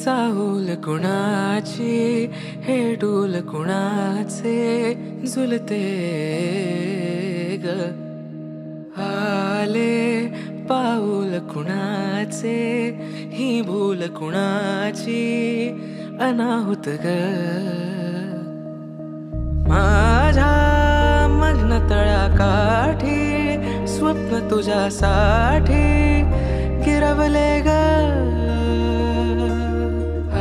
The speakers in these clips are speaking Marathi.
चाहूल कुणाची हे डोल कुणाचे झुलते ग आले पाऊल कुणाचे ही भूल कुणाची अनाहुत ग माझ्या मग्न तळाकाठी स्वप्न तुझ्यासाठी गिरवले ग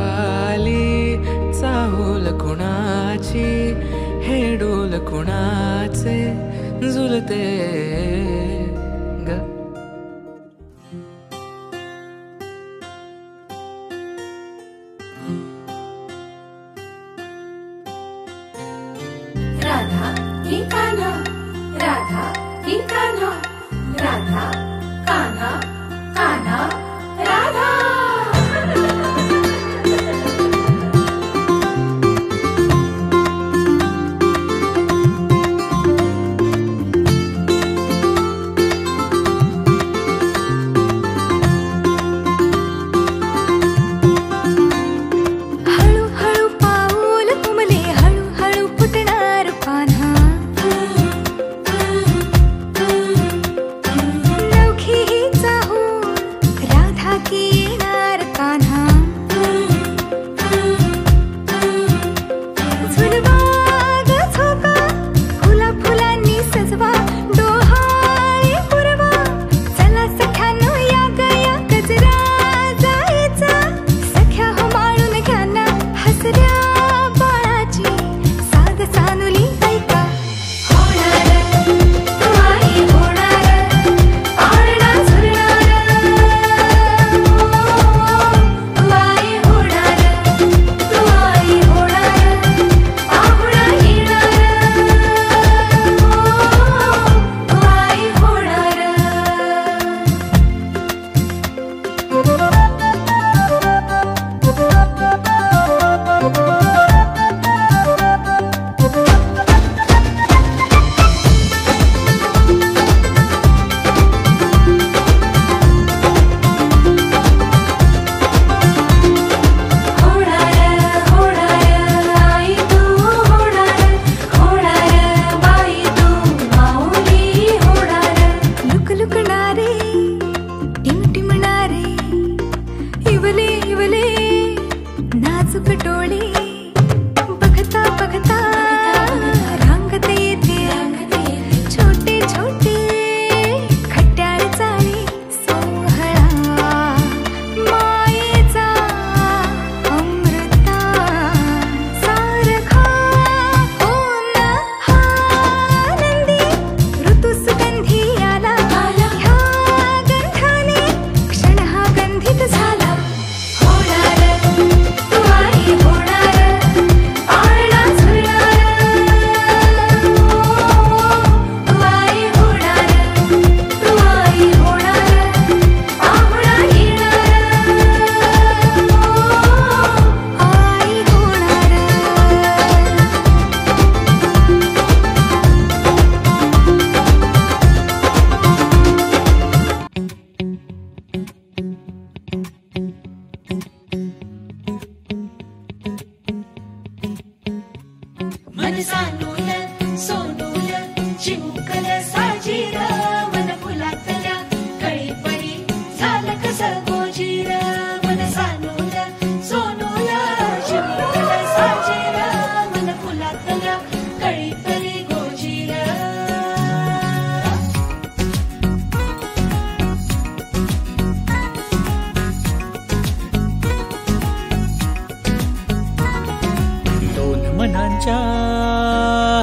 आली चाहूल कुणाची हे डोल कुणाचे झुलते ग राधा की कान्हा, राधा की कान्हा, राधा कान्हा, कान्हा राधा।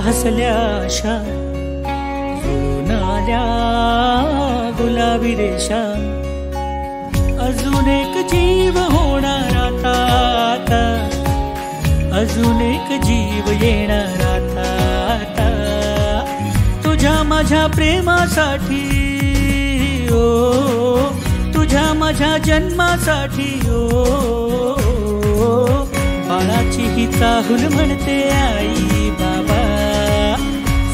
हसल्या आशा जुळून आल्या गुलाबी रेषा अजून एक जीव होणार आता आता अजून एक जीव येणार आता आता तुझ्या माझ्या प्रेमासाठी ओ तुझ्या माझ्या जन्मासाठी ओ बाळाची ही चाहूल म्हणते आई बाबा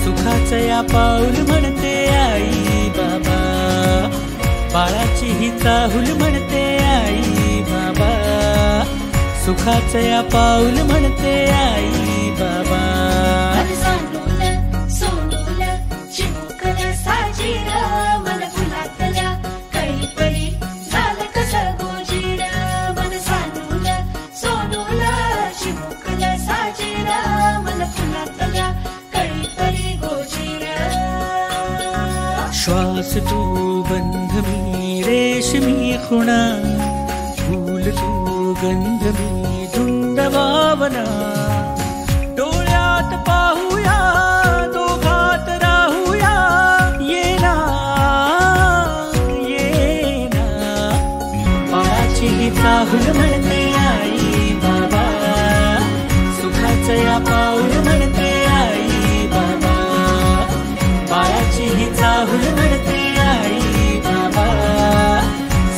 सुखाचं या पाऊल म्हणते आई बाबा बाळाची ही चाहूल म्हणते आई बाबा सुखाचं या पाऊल म्हणते आई बाबा. मन सांडूल सोडूल चिमुकल साजीर मन फुलातल्या कळीपरी झालं कसं गोजीर. मन सांडूल सोडूल चिमुकल साजीर मन फुलातल्या कळीपरी गोजीर. श्वास तू बंध मी रेशमी खुणा, फूल तू गंध मी धुंद भावना. डोळ्यात पाहूया दोघात राहूया, येना येना. बाळाची ही चाहूल म्हणते आई बाबा, सुखाचं या पाऊल म्हणते आई बाबा. बाळाची ही चाहूल म्हणते आई बाबा,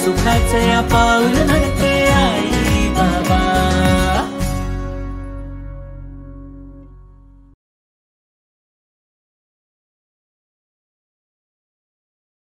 सुखाचं या पाऊल